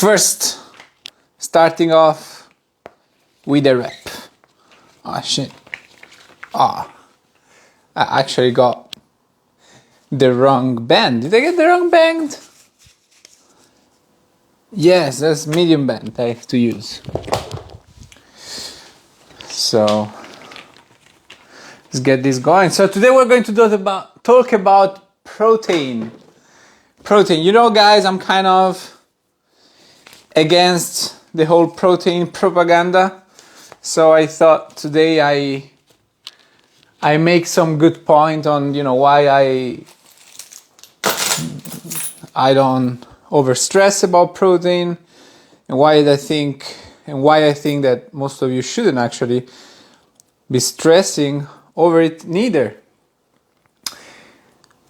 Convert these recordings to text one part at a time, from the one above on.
First, starting off with a rep. Oh shit. I actually got the wrong band. Did I get the wrong band? Yes, that's medium band I have to use. So let's get this going. So today we're going to talk about protein. Protein. You know, guys, I'm kind of against the whole protein propaganda. So I thought today I make some good point on, why I don't overstress about protein, and why I think that most of you shouldn't actually be stressing over it neither.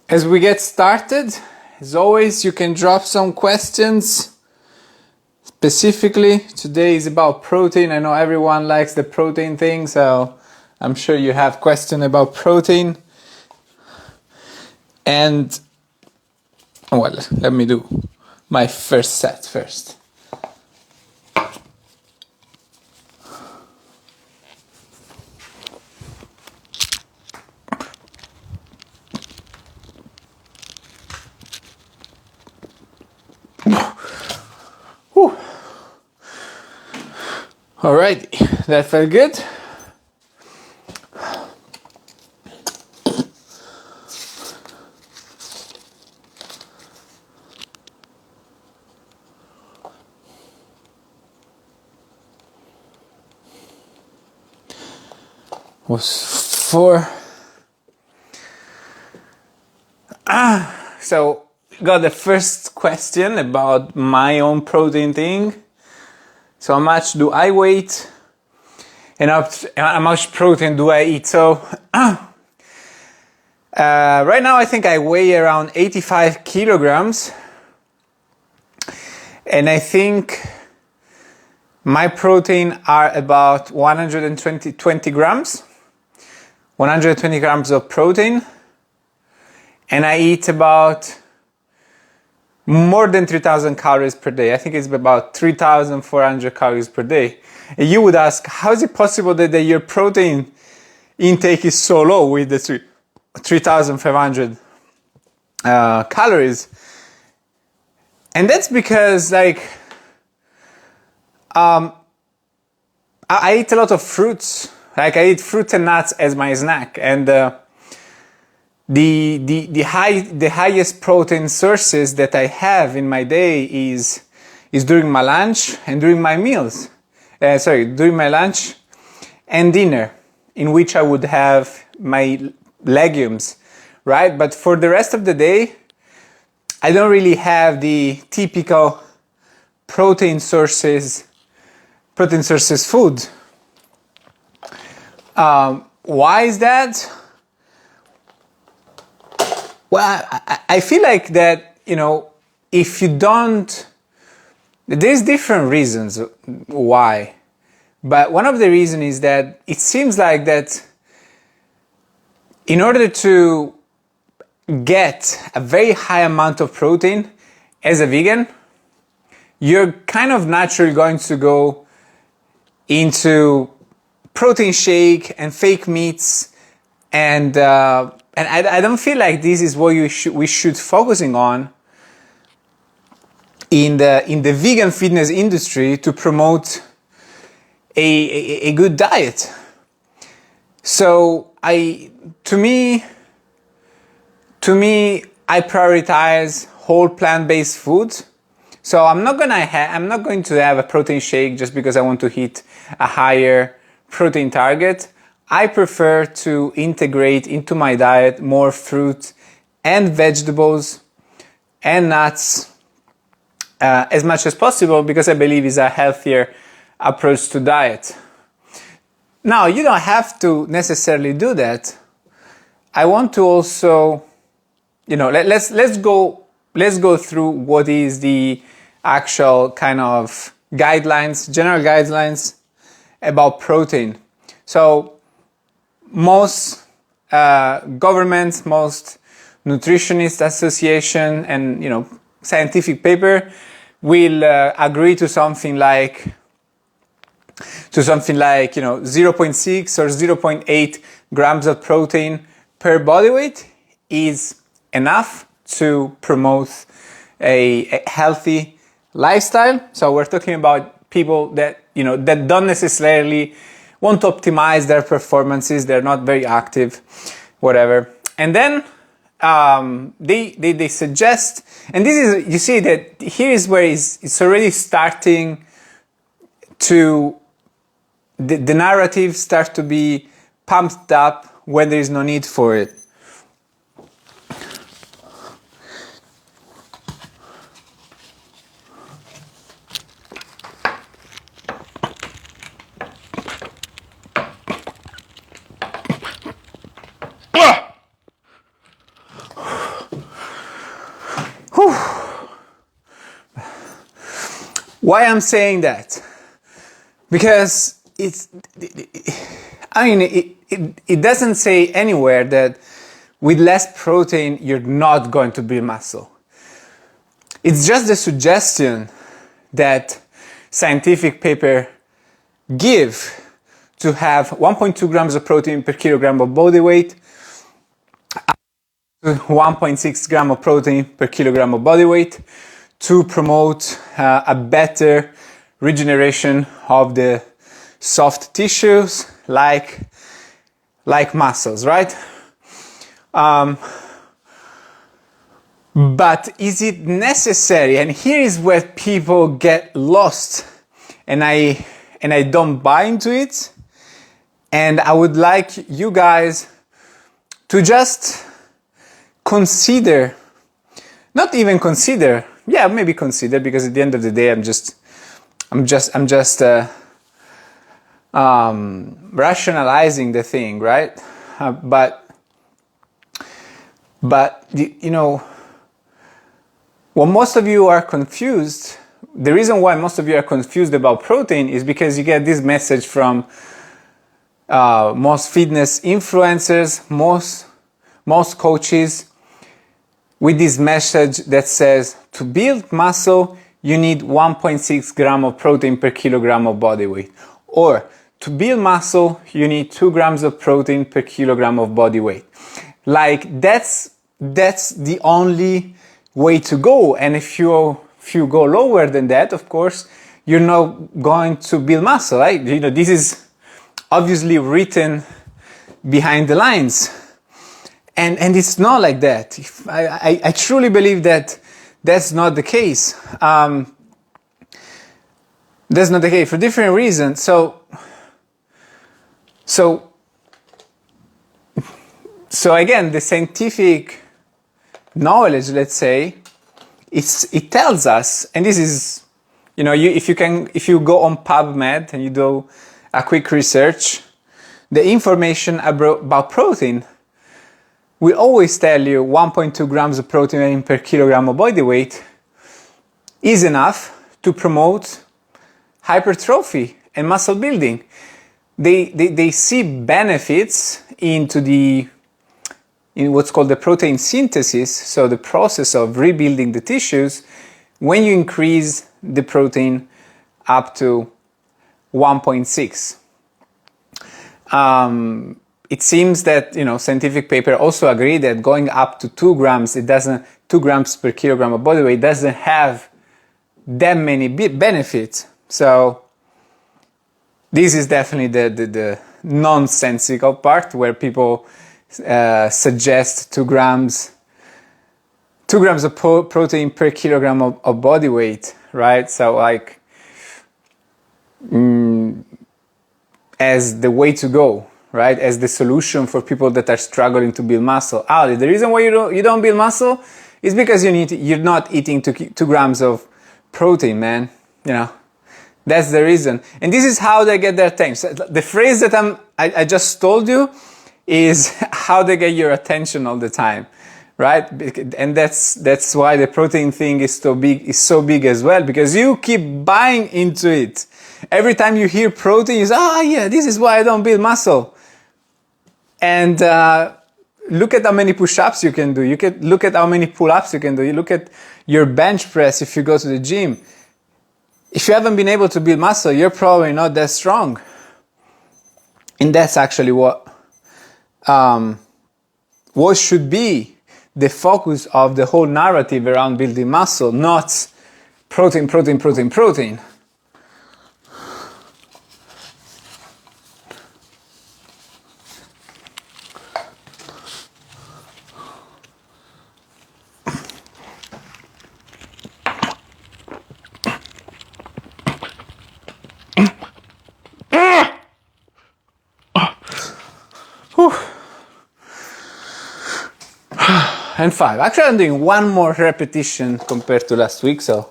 As we get started, as always, you can drop some questions. Specifically, today is about protein. I know everyone likes the protein thing, so I'm sure you have questions about protein. And, well, let me do my first set first. Whew. Alrighty, that felt good. Was 4. So got the first question about my own protein thing. So how much do I weigh and how much protein do I eat? So right now I think I weigh around 85 kilograms, and I think my protein are about 120 grams. 120 grams of protein, and I eat about more than 3,000 calories per day. I think it's about 3,400 calories per day. And you would ask, how is it possible that your protein intake is so low with the 3,500 calories? And that's because, I eat a lot of fruits. I eat fruits and nuts as my snack, and the highest protein sources that I have in my day is during my lunch and during my meals. During my lunch and dinner, in which I would have my legumes, right? But for the rest of the day, I don't really have the typical protein sources food. Why is that? Well, I feel like that, if you don't, there's different reasons why. But one of the reasons is that it seems like that in order to get a very high amount of protein as a vegan, you're kind of naturally going to go into protein shake and fake meats, and I don't feel like this is what we should focusing on in the vegan fitness industry to promote a good diet. So to me I prioritize whole plant-based food. So I'm not going to have a protein shake just because I want to hit a higher protein target. I prefer to integrate into my diet more fruit and vegetables and nuts as much as possible, because I believe it's a healthier approach to diet. Now, you don't have to necessarily do that. I want to also, let's go through what is the actual kind of general guidelines about protein. So most governments, most nutritionist association, and scientific paper will agree to something like 0.6 or 0.8 grams of protein per body weight is enough to promote a healthy lifestyle. So we're talking about people that, that don't necessarily want to optimize their performances. They're not very active, whatever. And then they suggest, and this is, you see that here is where it's already starting to, the narrative starts to be pumped up when there is no need for it. Why I'm saying that? Because it doesn't say anywhere that with less protein you're not going to build muscle. It's just the suggestion that scientific paper give to have 1.2 grams of protein per kilogram of body weight, 1.6 gram of protein per kilogram of body weight, to promote a better regeneration of the soft tissues like muscles, right? But is it necessary? And here is where people get lost, and I don't buy into it. And I would like you guys to just consider, not even consider, yeah, maybe consider, because at the end of the day, I'm just rationalizing the thing, right? But when most of you are confused, the reason why most of you are confused about protein is because you get this message from most fitness influencers, most coaches, with this message that says to build muscle, you need 1.6 gram of protein per kilogram of body weight. Or to build muscle, you need 2 grams of protein per kilogram of body weight. Like that's the only way to go. And if you go lower than that, of course, you're not going to build muscle, right? This is obviously written behind the lines. And it's not like that. I truly believe that that's not the case. That's not the case for different reasons. So again, the scientific knowledge, let's say, it tells us, and this is, if you go on PubMed and you do a quick research, the information about protein will always tell you 1.2 grams of protein per kilogram of body weight is enough to promote hypertrophy and muscle building. They see benefits in what's called the protein synthesis, so the process of rebuilding the tissues, when you increase the protein up to 1.6. It seems that scientific paper also agree that going up to 2 grams, 2 grams per kilogram of body weight doesn't have that many benefits. So this is definitely the nonsensical part where people suggest 2 grams of protein per kilogram of body weight, right? So like as the way to go, right? As the solution for people that are struggling to build muscle. Ali, the reason why you don't build muscle is because you're not eating 2 grams of protein, man. That's the reason. And this is how they get their attention. The phrase that I just told you is how they get your attention all the time, right? And that's why the protein thing is so big as well, because you keep buying into it. Every time you hear protein, you say, yeah, this is why I don't build muscle. And look at how many push-ups you can do. You can look at how many pull-ups you can do. You look at your bench press if you go to the gym. If you haven't been able to build muscle, you're probably not that strong. And that's actually what should be the focus of the whole narrative around building muscle, not protein, protein, protein, protein. And 5. Actually, I'm doing one more repetition compared to last week, so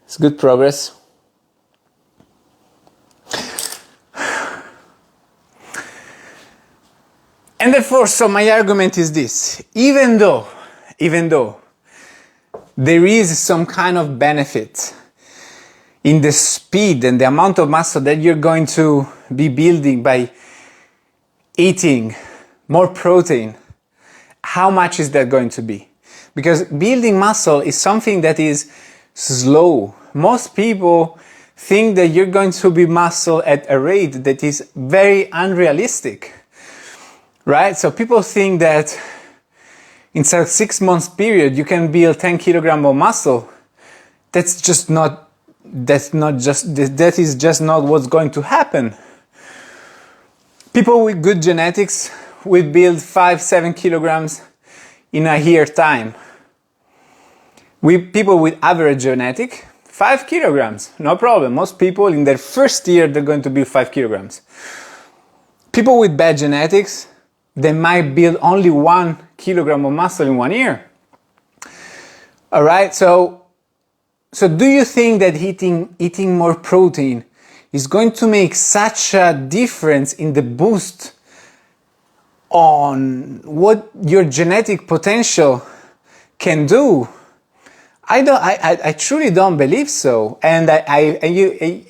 it's good progress. And therefore, so my argument is this: even though there is some kind of benefit in the speed and the amount of muscle that you're going to be building by eating more protein, how much is that going to be? Because building muscle is something that is slow. Most people think that you're going to build muscle at a rate that is very unrealistic, right? So people think that in a 6 months period you can build 10 kilograms of muscle. That is just not what's going to happen. People with good genetics will build 5-7 kilograms in a year time. People with average genetic, 5 kilograms, no problem. Most people in their first year, they're going to build 5 kilograms. People with bad genetics, they might build only 1 kilogram of muscle in 1 year. All right, so do you think that eating more protein is going to make such a difference in the boost on what your genetic potential can do? I truly don't believe so. And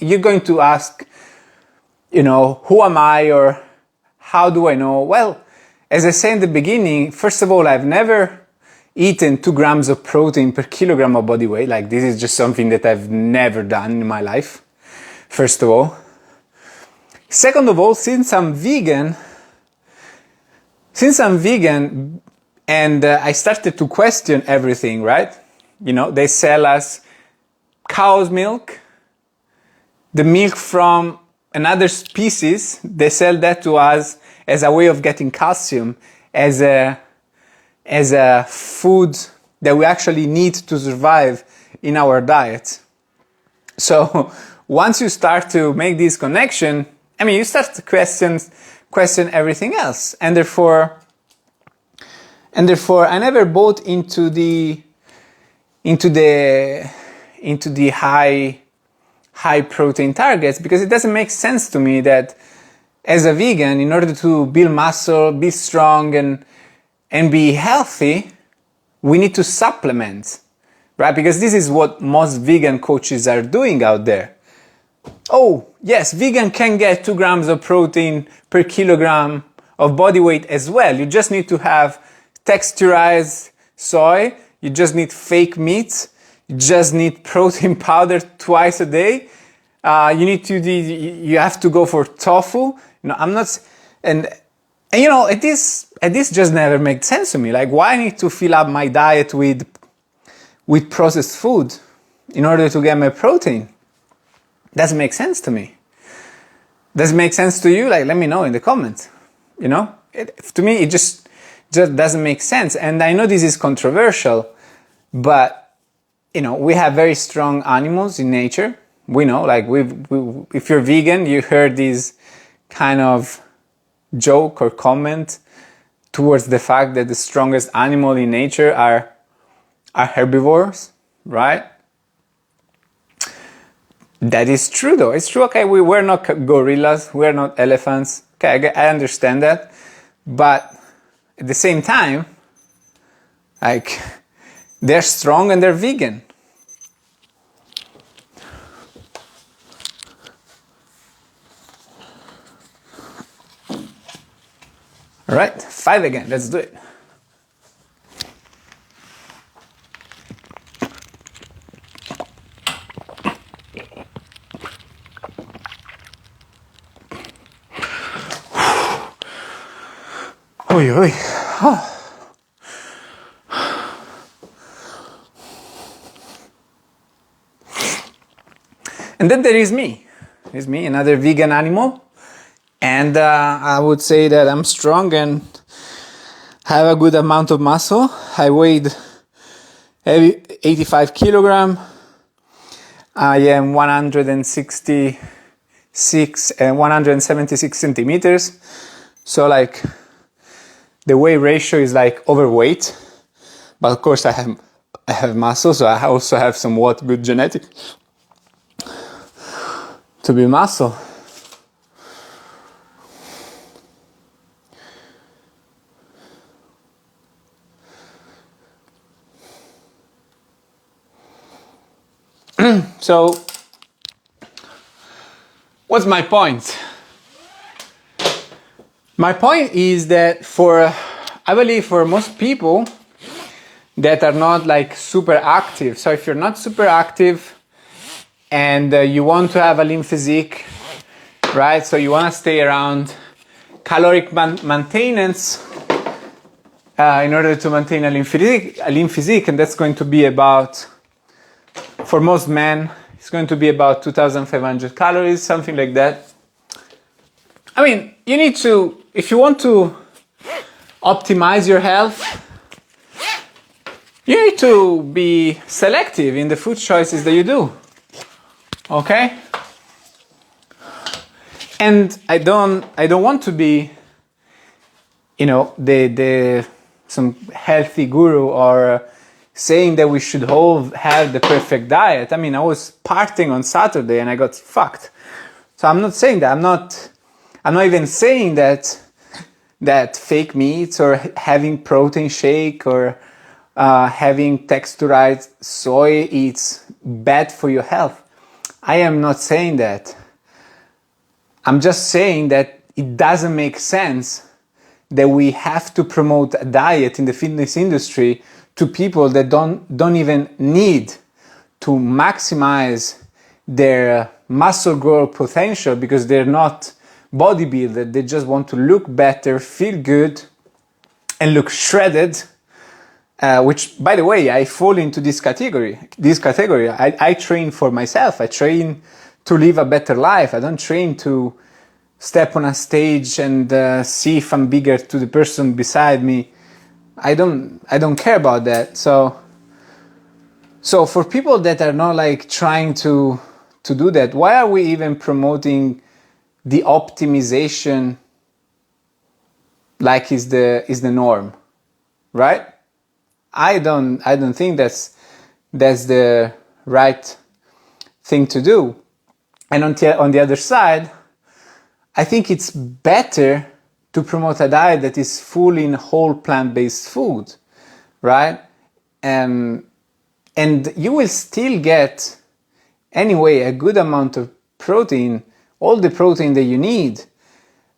you're going to ask, who am I or how do I know? Well, as I said in the beginning, first of all, I've never eaten 2 grams of protein per kilogram of body weight. Like, this is just something that I've never done in my life, first of all. Second of all, since I'm vegan and I started to question everything, right? They sell us cow's milk, the milk from another species. They sell that to us as a way of getting calcium, as a food that we actually need to survive in our diet. So once you start to make this connection, you start to question everything else, and therefore I never bought into the high protein targets, because it doesn't make sense to me that as a vegan, in order to build muscle, be strong and be healthy, we need to supplement, right? Because this is what most vegan coaches are doing out there. Oh, yes, vegan can get 2 grams of protein per kilogram of body weight as well. You just need to have texturized soy. You just need fake meat. You just need protein powder twice a day. You have to go for tofu. This just never made sense to me. Like, why I need to fill up my diet with processed food in order to get my protein? Doesn't make sense to me. Does it make sense to you? Like, let me know in the comments. To me, it just doesn't make sense. And I know this is controversial, but we have very strong animals in nature. We know, like, if you're vegan, you heard this kind of joke or comment towards the fact that the strongest animal in nature are herbivores, right? That is true, though. It's true. Okay, we're not gorillas, we're not elephants. Okay, I understand that, but at the same time, like, they're strong and they're vegan. All right. 5 again, let's do it. Oi, oi. Oh. And then there is me. There's me, another vegan animal. And I would say that I'm strong and have a good amount of muscle. I weighed 85 kilogram. I am 176 centimeters. So like the weight ratio is like overweight. But of course I have muscle, so I also have somewhat good genetics to be muscle. So, what's my point? My point is that I believe for most people that are not like super active, so if you're not super active and you want to have a lean physique, right? So you want to stay around caloric maintenance in order to maintain a lean physique, and that's going to be about, for most men, it's going to be about 2,500 calories, something like that. I mean, you need to, if you want to optimize your health, you need to be selective in the food choices that you do. Okay? And I don't want to be, some healthy guru or saying that we should all have the perfect diet. I mean, I was partying on Saturday and I got fucked. So I'm not saying that. I'm not even saying that fake meats or having protein shake or having texturized soy is bad for your health. I am not saying that. I'm just saying that it doesn't make sense that we have to promote a diet in the fitness industry to people that don't even need to maximize their muscle growth potential because they're not bodybuilders. They just want to look better, feel good, and look shredded. Which, by the way, I fall into this category. I train for myself. I train to live a better life. I don't train to step on a stage and see if I'm bigger to the person beside me. I don't care about that. So for people that are not like trying to do that, why are we even promoting the optimization like is the norm, right? I don't think that's the right thing to do. And on the other side, I think it's better to promote a diet that is full in whole plant-based food, right? And you will still get, anyway, a good amount of protein, all the protein that you need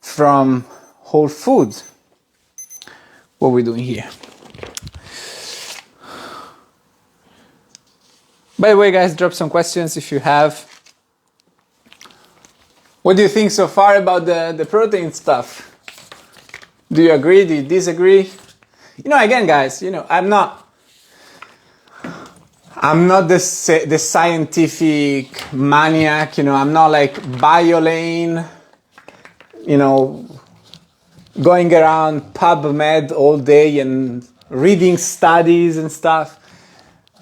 from whole food. What are we doing here? By the way, guys, drop some questions if you have. What do you think so far about the protein stuff? Do you agree? Do you disagree? Again, guys, I'm not the scientific maniac. I'm not like BioLane, going around PubMed all day and reading studies and stuff.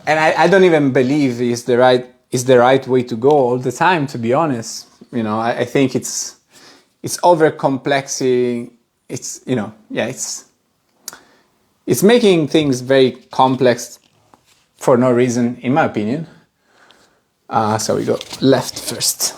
And I don't even believe is the right way to go all the time, to be honest. I think it's over-complexing. It's making things very complex for no reason, in my opinion. So we go left first.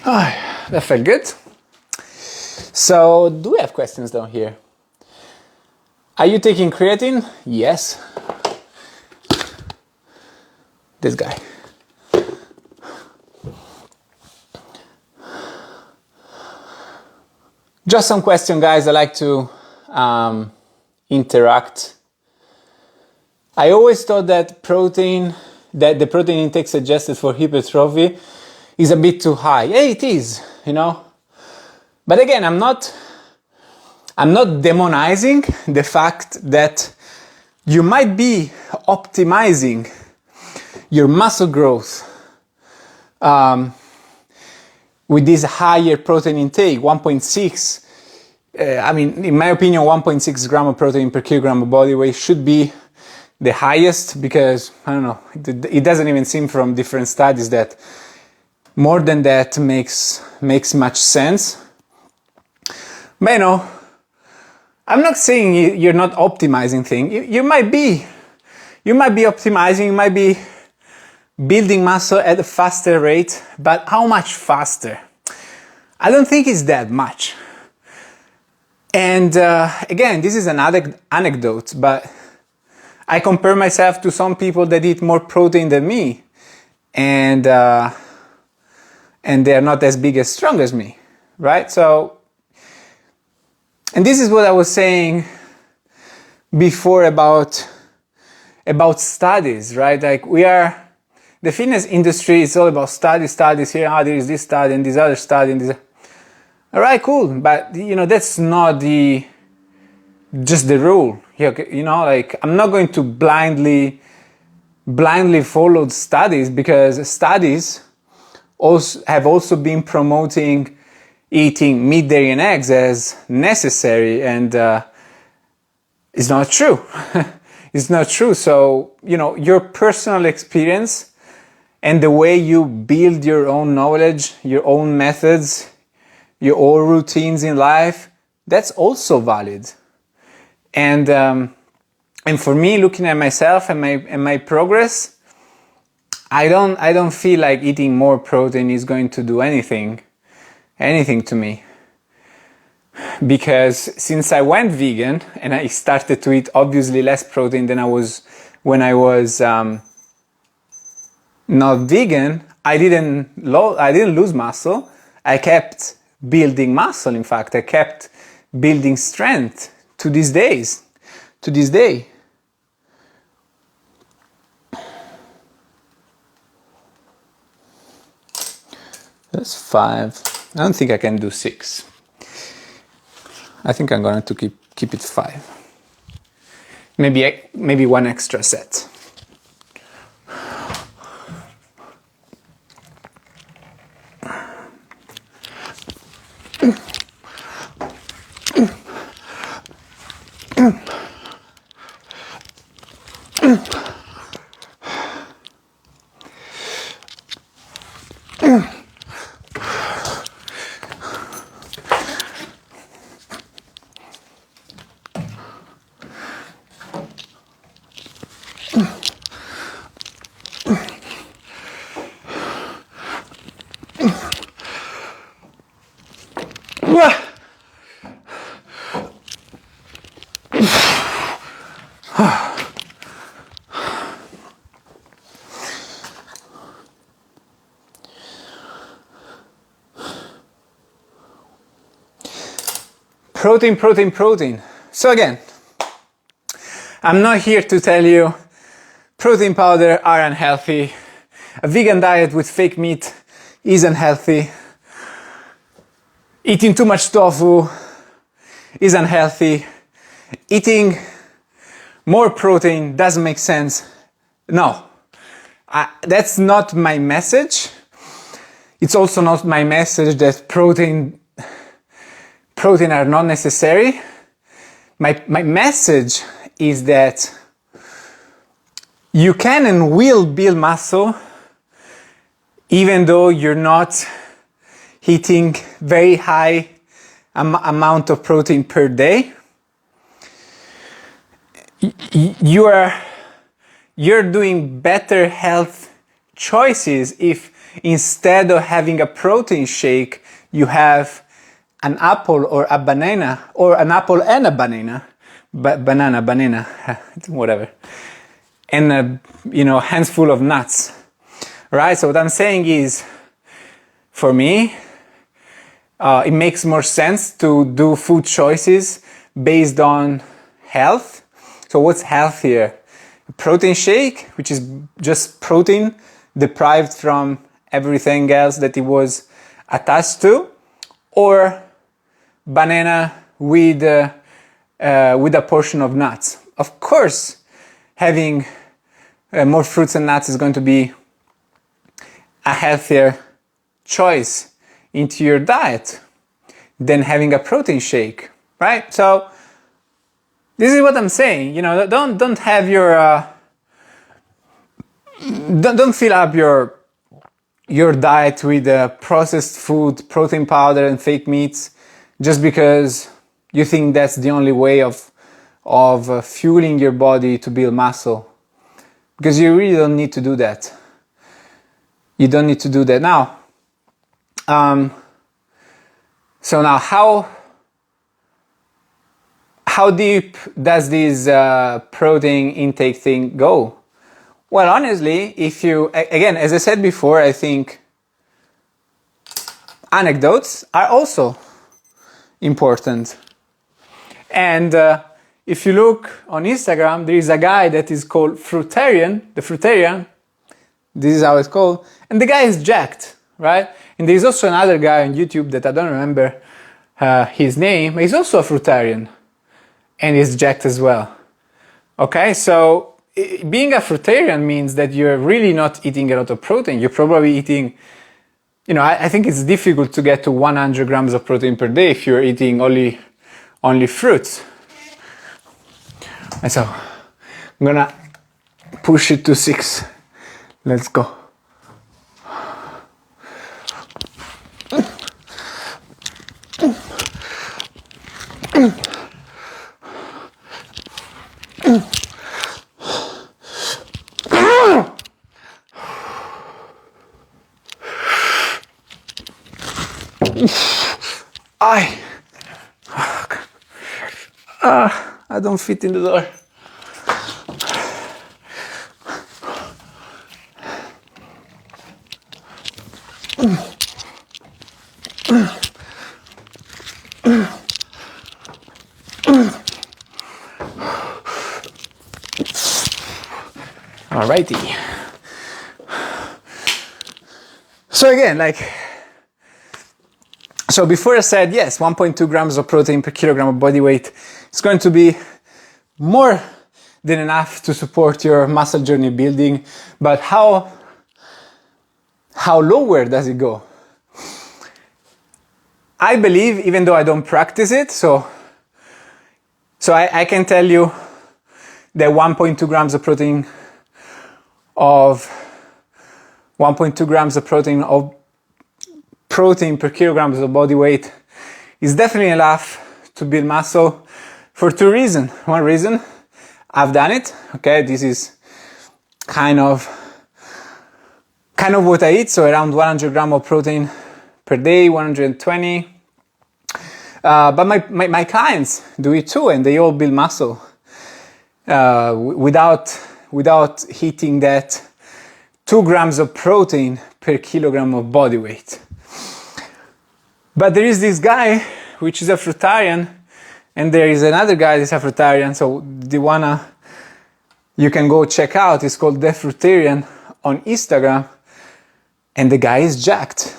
Ah, that felt good. So, do we have questions down here? Are you taking creatine? Yes. This guy. Just some question, guys. I like to interact. I always thought that the protein intake suggested for hypertrophy is a bit too high. Yeah, it is, you know. But again, I'm not demonizing the fact that you might be optimizing your muscle growth with this higher protein intake, 1.6. I mean, in my opinion, 1.6 gram of protein per kilogram of body weight should be the highest, because, I don't know, it doesn't even seem from different studies that more than that makes much sense. But you know, I'm not saying you're not optimizing things. You might be optimizing, you might be building muscle at a faster rate, but how much faster? I don't think it's that much. And again, this is another anecdote, but I compare myself to some people that eat more protein than me, and they're not as big as strong as me, right? So, and this is what I was saying before about studies, right? Like the fitness industry is all about studies here. There is this study and this other study and this. All right, cool, but you know, that's not just the rule. You know, like, I'm not going to blindly follow studies, because studies have also been promoting eating meat, dairy, and eggs as necessary, and it's not true. It's not true. So, you know, your personal experience and the way you build your own knowledge, your own methods, your own routines in life, that's also valid. And for me, looking at myself and my progress, I don't feel like eating more protein is going to do anything to me. Because since I went vegan and I started to eat obviously less protein than I was when I was not vegan, I didn't lose muscle. I kept building muscle. In fact, I kept building strength to this day. That's 5. I don't think I can do 6. I think I'm going to keep it 5. Maybe one extra set. Protein. So again, I'm not here to tell you protein powder are unhealthy. A vegan diet with fake meat is unhealthy. Eating too much tofu is unhealthy. Eating more protein doesn't make sense. No, that's not my message. It's also not my message that protein are not necessary. My message is that you can and will build muscle even though you're not eating very high amount of protein per day. You're doing better health choices if instead of having a protein shake, you have an apple or a banana, or an apple and a banana, banana, whatever, and a handful of nuts, right? So what I'm saying is, for me, it makes more sense to do food choices based on health. So what's healthier? A protein shake, which is just protein deprived from everything else that it was attached to, or banana with a portion of nuts. Of course, having more fruits and nuts is going to be a healthier choice into your diet than having a protein shake, right? So this is what I'm saying. Don't have your don't fill up your diet with processed food, protein powder, and fake meats just because you think that's the only way of fueling your body to build muscle. Because you really don't need to do that. You don't need to do that now. So now, how deep does this protein intake thing go? Well, honestly, again, as I said before, I think anecdotes are also important. And if you look on Instagram, there is a guy that is called Fruitarian, the Fruitarian, this is how it's called, and the guy is jacked, right? And there's also another guy on YouTube that I don't remember his name, he's also a Fruitarian, and he's jacked as well. Okay, so being a Fruitarian means that you're really not eating a lot of protein. You're probably eating, I think it's difficult to get to 100 grams of protein per day if you're eating only fruits. And so I'm gonna push it to 6. Let's go. I don't fit in the door. Alrighty. So again, so before I said, yes, 1.2 grams of protein per kilogram of body weight is going to be more than enough to support your muscle journey building, but how lower does it go? I believe, even though I don't practice it, so I can tell you that 1.2 grams of protein per kilograms of body weight is definitely enough to build muscle for 2 reasons. One reason, I've done it. Okay, this is kind of what I eat, so around 100 grams of protein per day, 120. But my clients do it too, and they all build muscle without hitting that 2 grams of protein per kilogram of body weight. But there is this guy, which is a fruitarian, and there is another guy that's a fruitarian, so the one you can go check out is called The Fruitarian on Instagram, and the guy is jacked.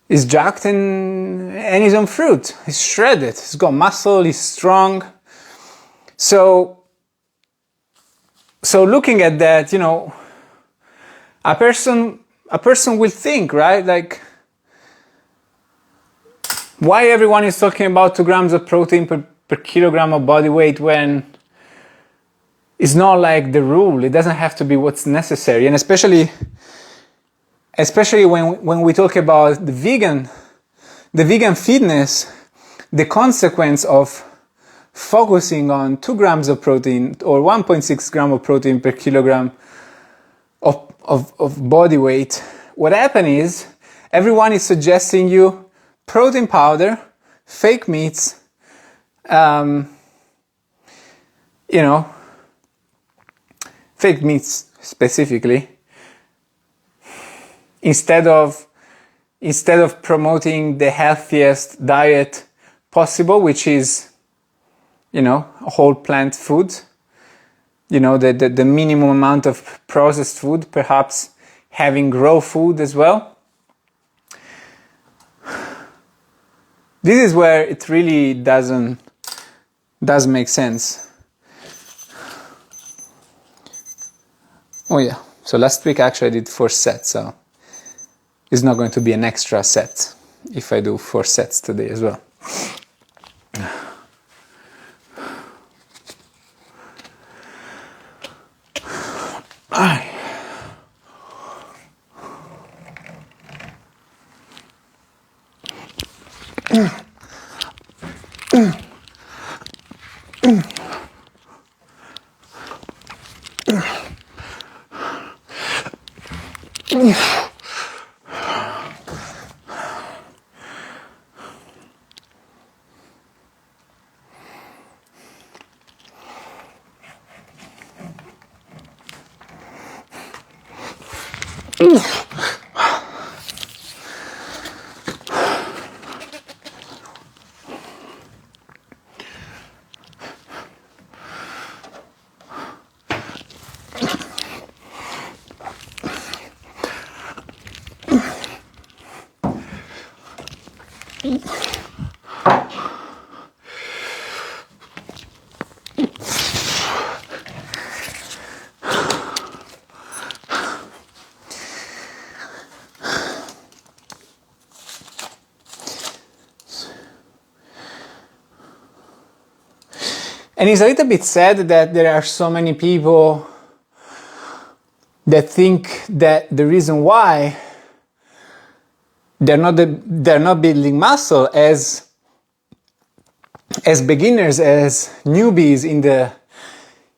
He's jacked and he's on fruit. He's shredded. He's got muscle. He's strong. So looking at that, a person will think, right? Why everyone is talking about 2 grams of protein per kilogram of body weight when it's not the rule. It doesn't have to be what's necessary. And especially when we talk about the vegan fitness, the consequence of focusing on 2 grams of protein or 1.6 gram of protein per kilogram of body weight what happened is everyone is suggesting you protein powder, fake meats, fake meats specifically, instead of promoting the healthiest diet possible, which is, whole plant food, the minimum amount of processed food, perhaps having raw food as well. This is where it really doesn't make sense. Oh yeah, so last week actually I did 4 sets, so it's not going to be an extra set if I do 4 sets today as well. And it's a little bit sad that there are so many people that think that the reason why they're not building muscle as beginners, as newbies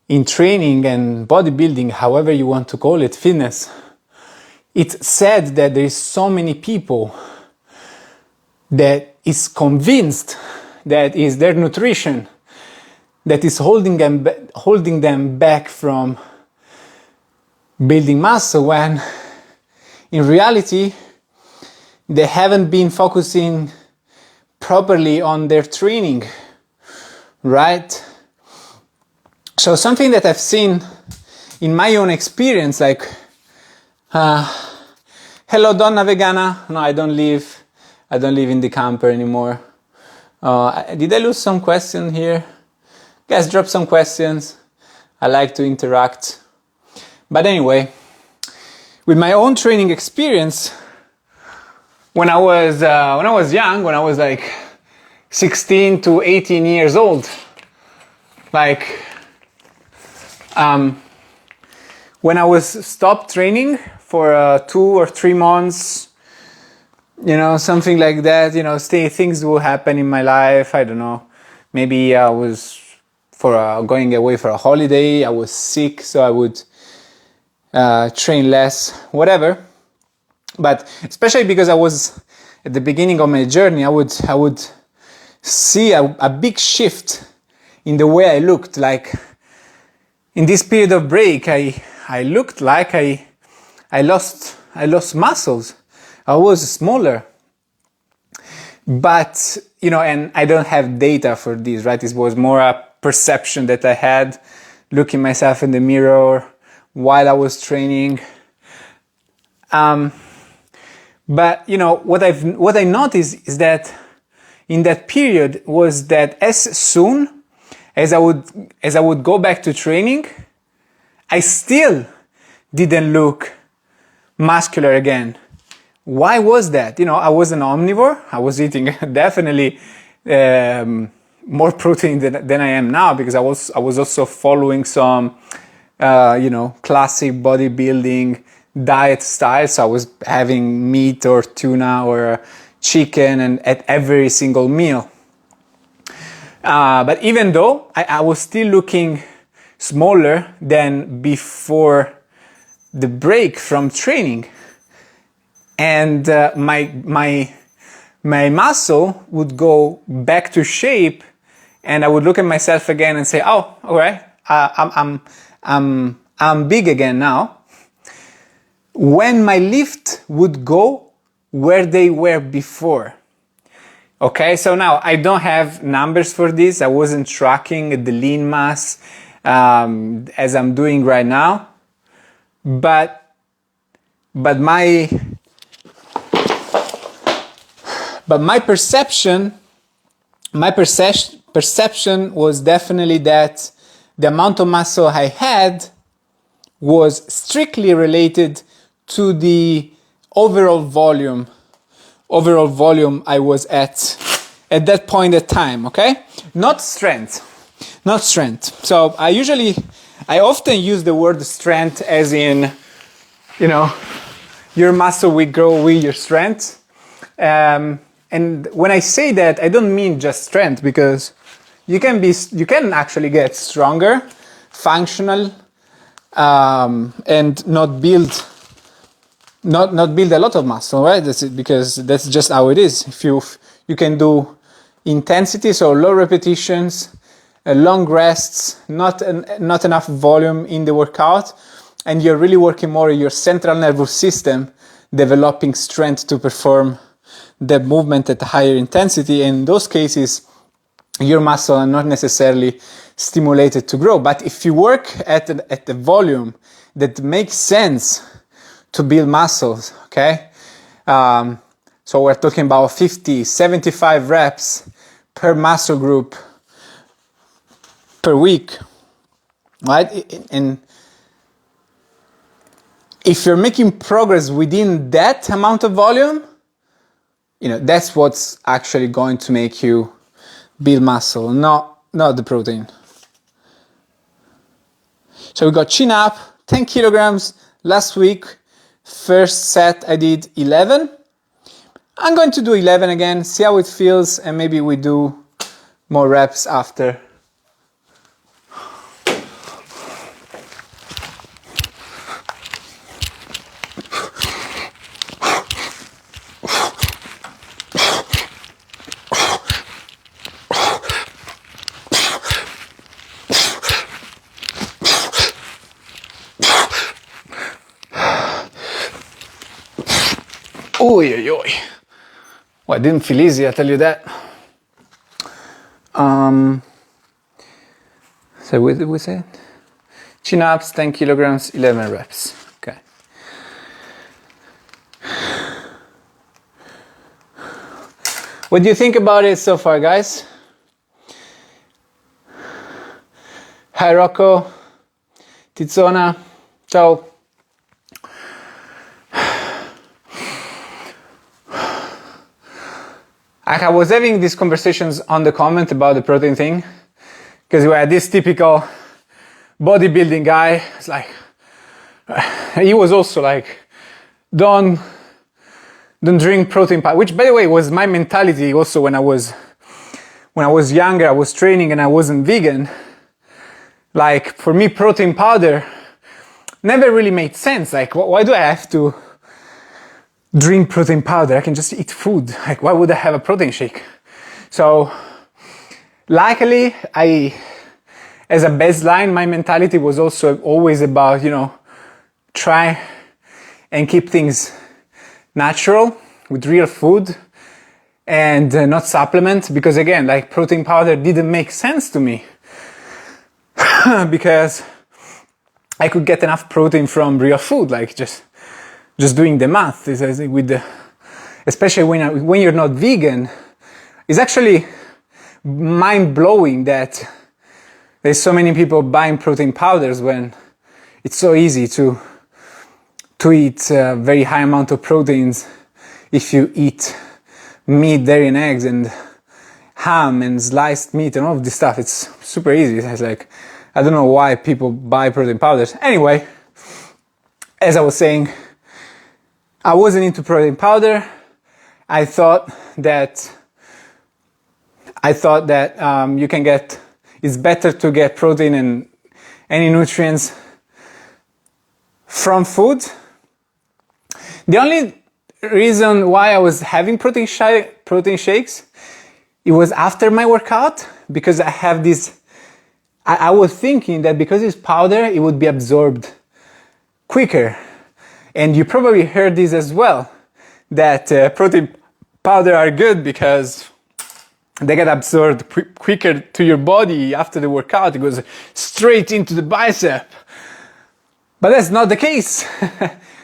in training and bodybuilding, however you want to call it, fitness. It's sad that there is so many people that is convinced that is their nutrition that is holding them back from building muscle, when in reality they haven't been focusing properly on their training, right? So something that I've seen in my own experience, like, hello Donna Vegana, no, I don't live in the camper anymore. Did I lose some question here? Guys, drop some questions. I like to interact. But anyway, with my own training experience, when I was young, when I was like 16 to 18 years old, like when I was stopped training for 2 or 3 months, something like that, things will happen in my life. I don't know. Maybe I was going away for a holiday. I was sick, so I would train less, whatever. But especially because I was at the beginning of my journey, I would see a big shift in the way I looked. Like in this period of break, I looked like I lost muscles. I was smaller. But, and I don't have data for this, right? This was more a perception that I had looking myself in the mirror while I was training. But what I noticed is that in that period was that as soon as I would go back to training, I still didn't look muscular again. Why was that? I was an omnivore. I was eating definitely more protein than I am now, because I was also following some classic bodybuilding diet style. So I was having meat or tuna or chicken and at every single meal. But even though I was still looking smaller than before the break from training, and my muscle would go back to shape, and I would look at myself again and say, "Oh, all right, I'm big again now." When my lift would go where they were before. Okay, so now I don't have numbers for this. I wasn't tracking the lean mass as I'm doing right now, but my perception was definitely that the amount of muscle I had was strictly related to the overall volume I was at that point in time, okay? Not strength. So I often use the word strength as in, you know, your muscle will grow with your strength. And when I say that, I don't mean just strength, because you can actually get stronger, functional, and not build a lot of muscle, right? That's it, because that's just how it is. If you can do intensity, so low repetitions, long rests, not enough volume in the workout, and you're really working more your central nervous system, developing strength to perform the movement at a higher intensity. In those cases, your muscle are not necessarily stimulated to grow. But if you work at the volume that makes sense to build muscles, okay? So we're talking about 50, 75 reps per muscle group per week, right? And if you're making progress within that amount of volume, you know, that's what's actually going to make you build muscle, not the protein. So we got chin up, 10 kilograms last week. First set I did 11. I'm going to do 11 again, see how it feels, and maybe we do more reps after. Oy, oy, oy. Well, it didn't feel easy, I'll tell you that. So what did we say? Chin ups, 10 kilograms, 11 reps. Okay. What do you think about it so far, guys? Hi, Rocco, Tizona. So, I was having these conversations on the comment about the protein thing, because we had this typical bodybuilding guy. It's like, he was also like, don't drink protein powder, which by the way was my mentality also when I was younger. I was training and I wasn't vegan. Like for me, protein powder never really made sense. Like, why do I have to drink protein powder? I can just eat food. Like, why would I have a protein shake? So luckily, as a baseline, my mentality was also always about, you know, try and keep things natural with real food and not supplement, because again, like protein powder didn't make sense to me because I could get enough protein from real food, like just doing the math is with the, especially when you're not vegan. It's actually mind-blowing that there's so many people buying protein powders when it's so easy to eat a very high amount of proteins if you eat meat, dairy and eggs and ham and sliced meat and all of this stuff. It's super easy. It's like, I don't know why people buy protein powders. Anyway, as I was saying, I wasn't into protein powder. I thought that you can get, it's better to get protein and any nutrients from food. The only reason why I was having protein shakes, it was after my workout, because I have this, I was thinking that because it's powder, it would be absorbed quicker. And you probably heard this as well, that protein powder are good because they get absorbed quicker to your body after the workout. It goes straight into the bicep. But that's not the case.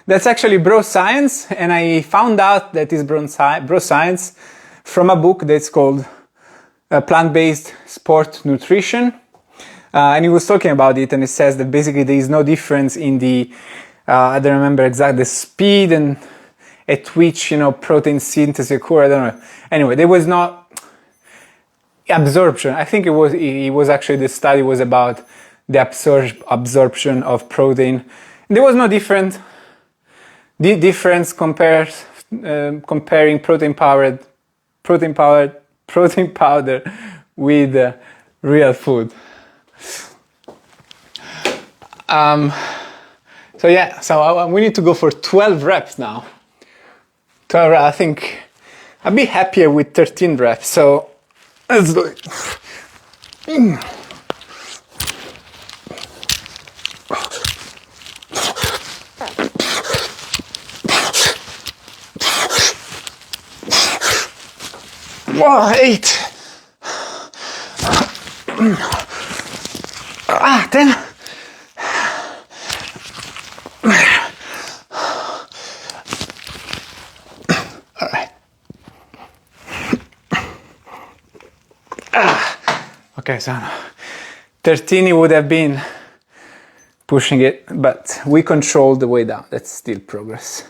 That's actually bro science, and I found out that is bro science from a book that's called Plant-Based Sport Nutrition. And he was talking about it, and it says that basically there is no difference in the, I don't remember exactly the speed and at which, protein synthesis occur, I don't know. Anyway, there was not absorption. I think it was actually, the study was about the absorption of protein. There was no difference comparing protein powder with real food. So yeah, we need to go for 12 reps now. 12 reps, I think I'd be happier with 13 reps. So let's do it. Wow, 8. 10. All right. Okay, so 13 it would have been pushing it, but we controlled the way down. That's still progress.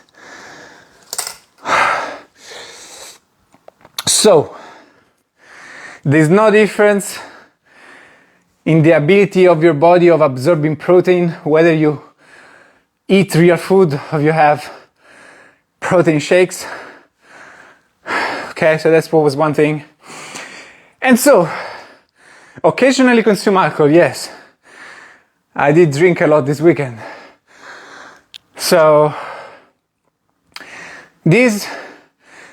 So, there's no difference in the ability of your body of absorbing protein, whether you eat real food or you have protein shakes. Okay, so that's what was one thing. And so, occasionally consume alcohol, yes. I did drink a lot this weekend. So, this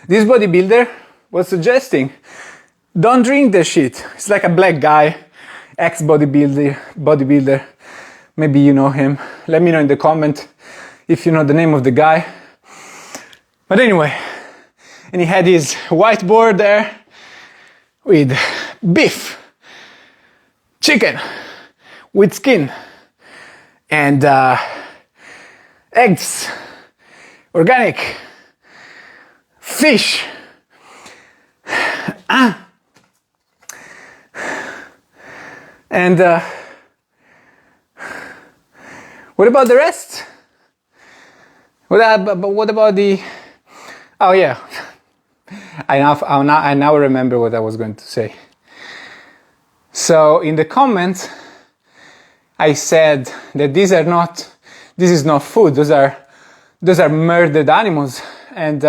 bodybuilder was suggesting, don't drink the shit. It's like a black guy, ex-bodybuilder. Maybe you know him. Let me know in the comment if you know the name of the guy. But anyway, and he had his whiteboard there with beef, chicken with skin, and eggs, organic, fish. And what about the rest? What about the? Oh yeah, I now remember what I was going to say. So in the comments, I said that this is not food. Those are murdered animals, and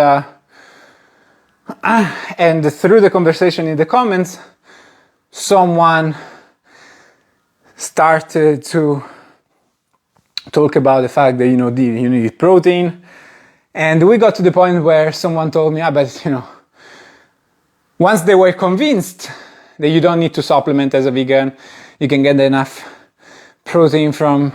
through the conversation in the comments, someone started to talk about the fact that you need protein, and we got to the point where someone told me, but once they were convinced that you don't need to supplement as a vegan, you can get enough protein from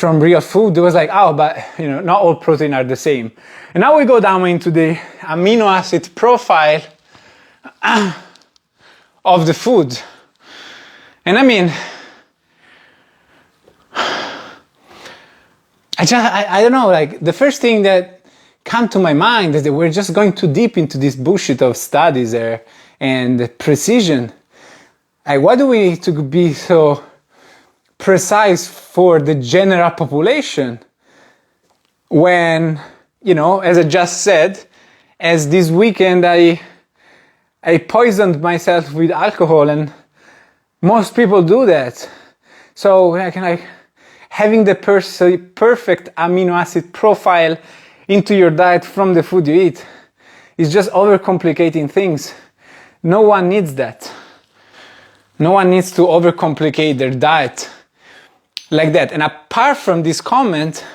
real food, it was like, but not all protein are the same. And now we go down into the amino acid profile of the food. And I mean, I don't know, like the first thing that came to my mind is that we're just going too deep into this bullshit of studies there and precision. Like, why do we need to be so precise for the general population when, as I just said, as this weekend I poisoned myself with alcohol, and most people do that. So having the perfect amino acid profile into your diet from the food you eat is just overcomplicating things. No one needs that. No one needs to overcomplicate their diet like that. And apart from this comment,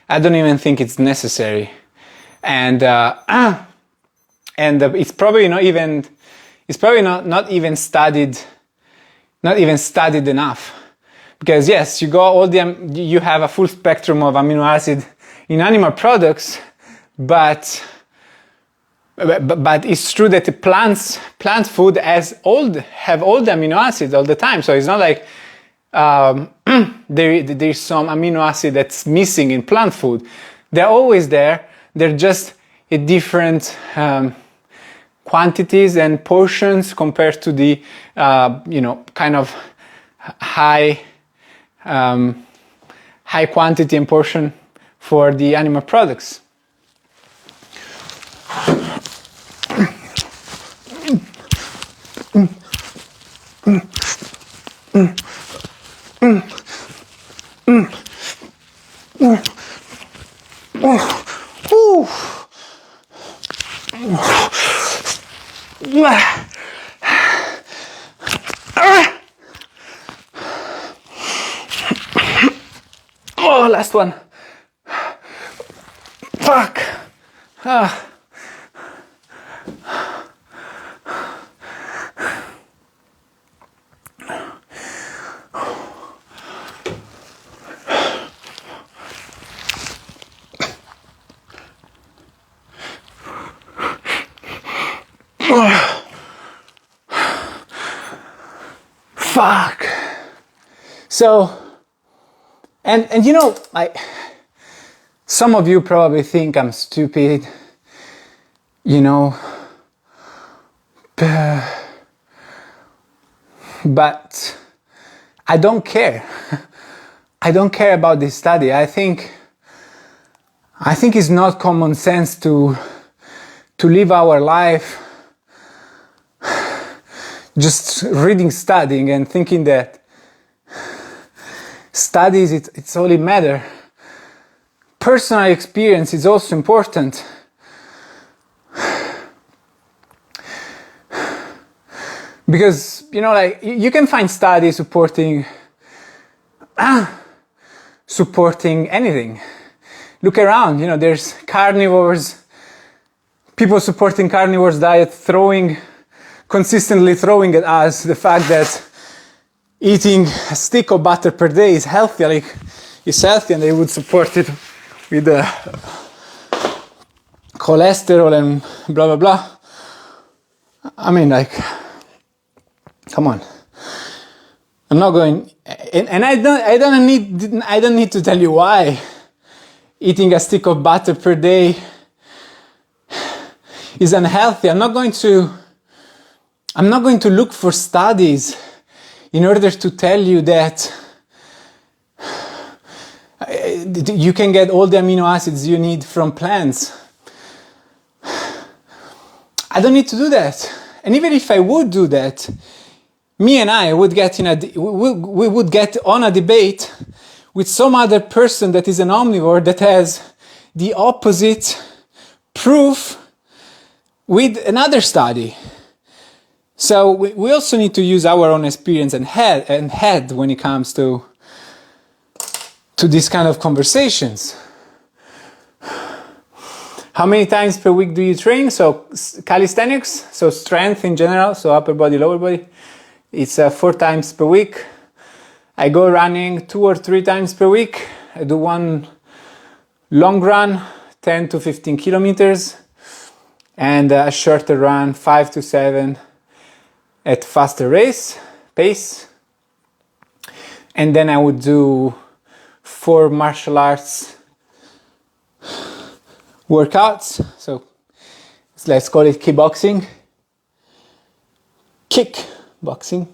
I don't even think it's necessary. and it's probably not even not even studied enough, because yes, you have a full spectrum of amino acid in animal products, but it's true that the plant food have all the amino acids all the time. So it's not like there's some amino acid that's missing in plant food. They're always there. They're just at different quantities and portions compared to the kind of high quantity and portion for the animal products. Oh, last one. Fuck. Fuck. So, and some of you probably think I'm stupid, but I don't care. I don't care about this study. I think it's not common sense to live our life just studying and thinking that studies, it's only matter. Personal experience is also important. Because, you can find studies supporting anything. Look around, there's carnivores, people supporting carnivores diet, consistently throwing at us the fact that eating a stick of butter per day is healthy, and they would support it with the cholesterol and blah blah blah. I mean, come on. I'm not going, and I don't need to tell you why eating a stick of butter per day is unhealthy. I'm not going to look for studies in order to tell you that you can get all the amino acids you need from plants. I don't need to do that. And even if I would do that, me and I would get we would get on a debate with some other person that is an omnivore that has the opposite proof with another study. So we also need to use our own experience and head when it comes to these kind of conversations. How many times per week do you train? So calisthenics, so strength in general, so upper body, lower body, it's 4 times per week. I go running 2 or 3 times per week. I do one long run, 10 to 15 kilometers, and a shorter run, 5 to 7 at faster pace. And then I would do 4 martial arts workouts. So let's call it kickboxing. Kickboxing.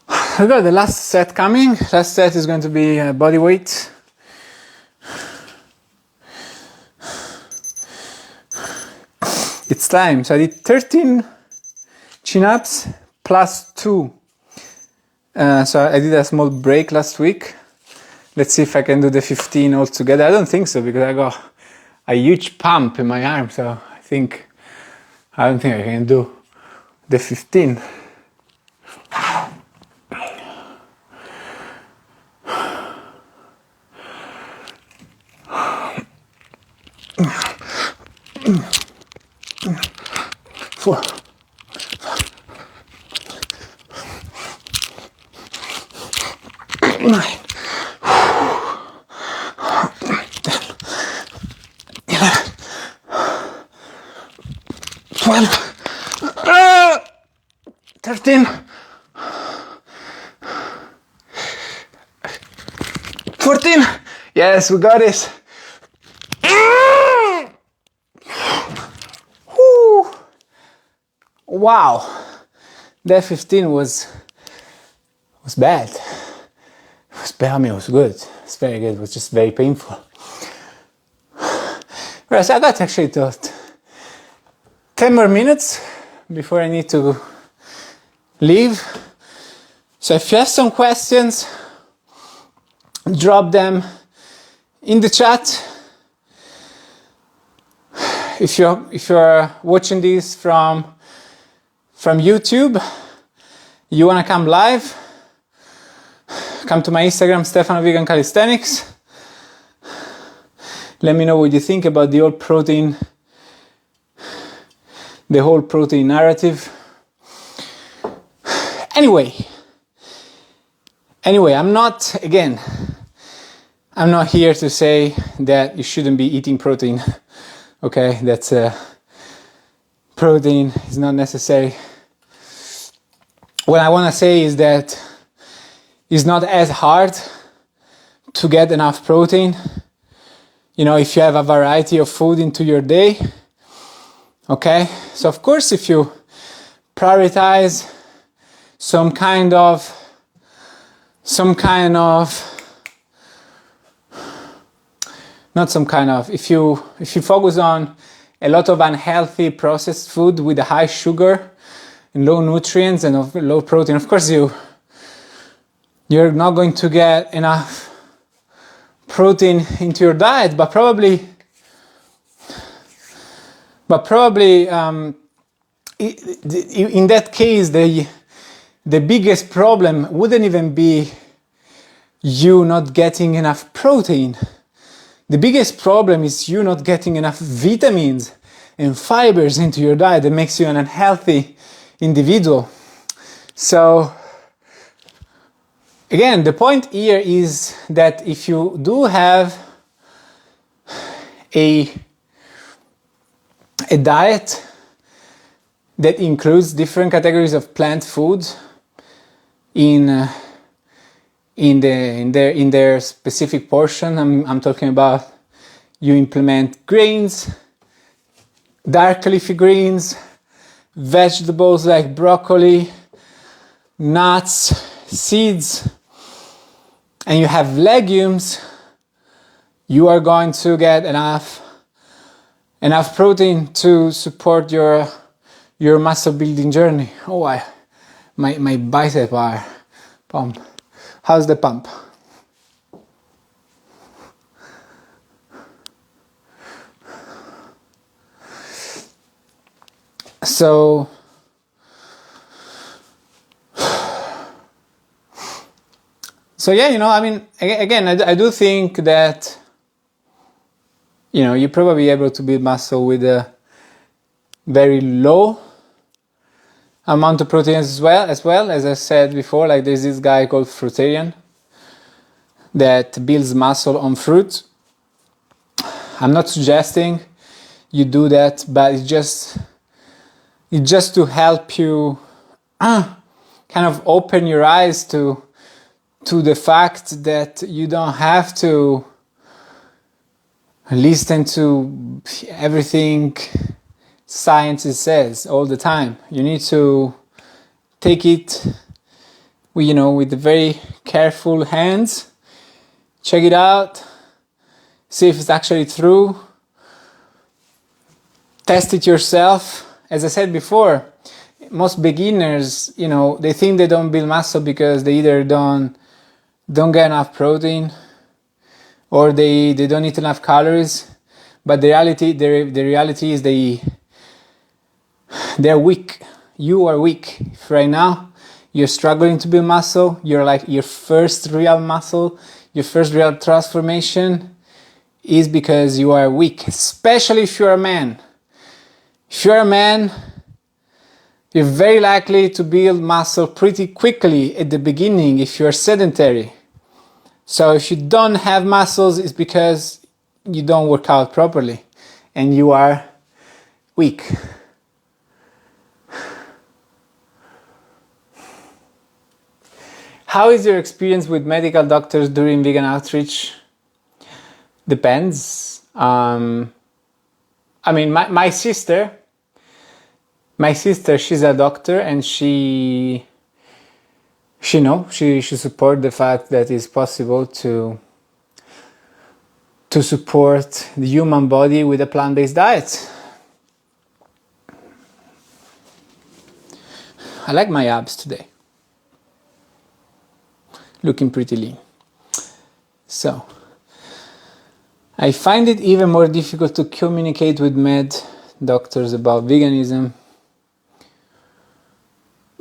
I've got the last set coming. Last set is going to be body weight. It's time. So I did 13 chin-ups plus 2. So I did a small break last week. Let's see if I can do the 15 altogether. I don't think so, because I got a huge pump in my arm. So I don't think I can do the 15. 4, 9, 11, 12, 13, 14. Yes, we got this. Wow, that 15 was bad. It was bad. I mean, it was good. It's very good. It was just very painful. Right, so I got actually to 10 more minutes before I need to leave. So if you have some questions, drop them in the chat. If you're watching this from YouTube, you want to come live, come to my Instagram, Stefano Vegan Calisthenics. Let me know what you think about the whole protein narrative. Anyway, I'm not here to say that you shouldn't be eating protein. Okay, that's protein is not necessary. What I want to say is that it's not as hard to get enough protein, if you have a variety of food into your day. Okay, so of course, if if you focus on a lot of unhealthy processed food with a high sugar and low nutrients and low protein, of course you're not going to get enough protein into your diet, but probably in that case the biggest problem wouldn't even be you not getting enough protein. The biggest problem is you not getting enough vitamins and fibers into your diet that makes you an unhealthy individual. So again, the point here is that if you do have a diet that includes different categories of plant foods in their specific portion, I'm talking about you implement grains, dark leafy greens, vegetables like broccoli, nuts, seeds, and you have legumes, you are going to get enough protein to support your muscle building journey. Oh, my bicep are pump. How's the pump? So yeah, again, I do think that you're probably able to build muscle with a very low amount of proteins as well. As I said before, like there's this guy called Fruitarian that builds muscle on fruit. I'm not suggesting you do that, but it's just to help you kind of open your eyes to the fact that you don't have to listen to everything science says all the time. You need to take it with very careful hands, check it out, see if it's actually true, test it yourself. As I said before, most beginners, they think they don't build muscle because they either don't get enough protein or they don't eat enough calories. But the reality is they're weak. You are weak. If right now you're struggling to build muscle, you're like your first real muscle, your first real transformation is because you are weak, especially if you're a man. If you're a man, you're very likely to build muscle pretty quickly at the beginning if you're sedentary. So if you don't have muscles, it's because you don't work out properly and you are weak. How is your experience with medical doctors during vegan outreach? Depends. I mean, my sister, she's a doctor, and she support the fact that it's possible to support the human body with a plant-based diet. I like my abs today. Looking pretty lean. So, I find it even more difficult to communicate with med doctors about veganism.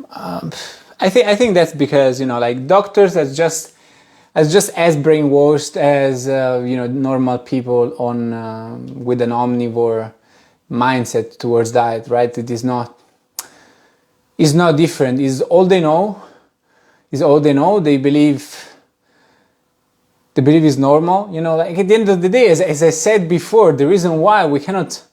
I think that's because, like doctors are just as brainwashed as normal people on with an omnivore mindset towards diet, right? It's not different. It's all they know. They believe is normal. Like at the end of the day, as I said before, the reason why we cannot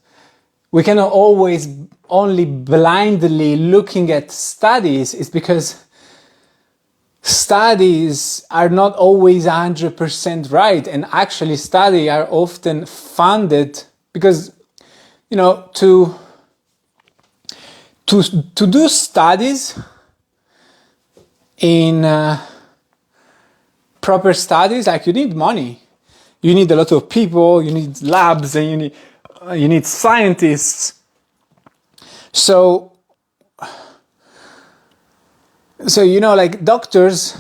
always only blindly looking at studies is because studies are not always 100% right, and actually studies are often funded because to do studies in proper studies, like you need money, you need a lot of people, you need labs, and you need scientists. So like doctors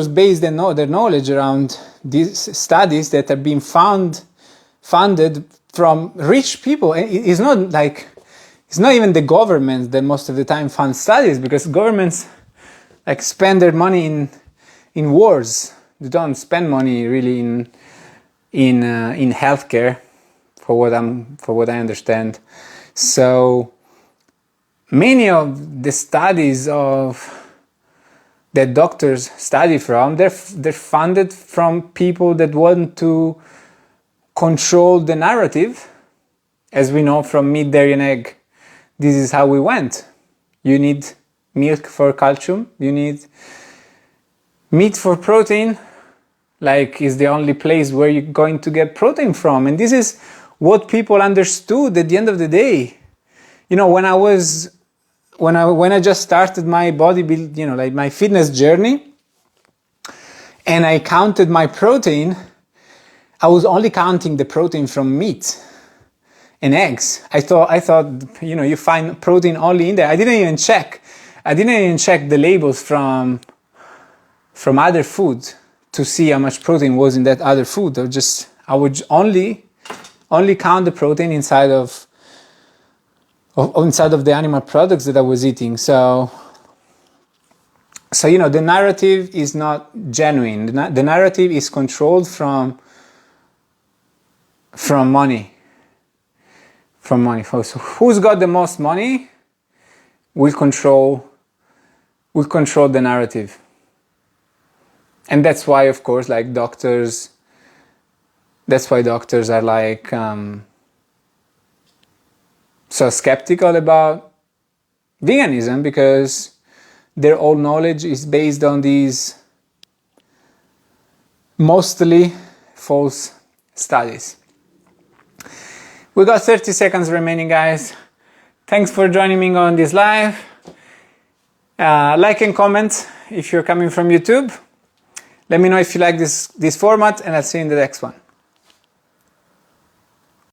base their knowledge around these studies that are being funded from rich people. It's not even the government that most of the time fund studies, because governments like spend their money in wars. They don't spend money really in healthcare, for what I understand. So many of the studies that doctors study from, they're funded from people that want to control the narrative. As we know from meat, dairy, and egg, this is how we went. You need milk for calcium, you need meat for protein, like is the only place where you're going to get protein from. And this is what people understood at the end of the day. When I just started my bodybuilding, like my fitness journey, and I counted my protein, I was only counting the protein from meat and eggs. I thought you find protein only in there. I didn't even check the labels from other food to see how much protein was in that other food. I would only count the protein inside of the animal products that I was eating. So the narrative is not genuine. The narrative is controlled from money. From money. So who's got the most money will control the narrative. And that's why, of course, like doctors are like so skeptical about veganism, because their whole knowledge is based on these mostly false studies. We got 30 seconds remaining, guys. Thanks for joining me on this live. Like and comment if you're coming from YouTube. Let me know if you like this format, and I'll see you in the next one.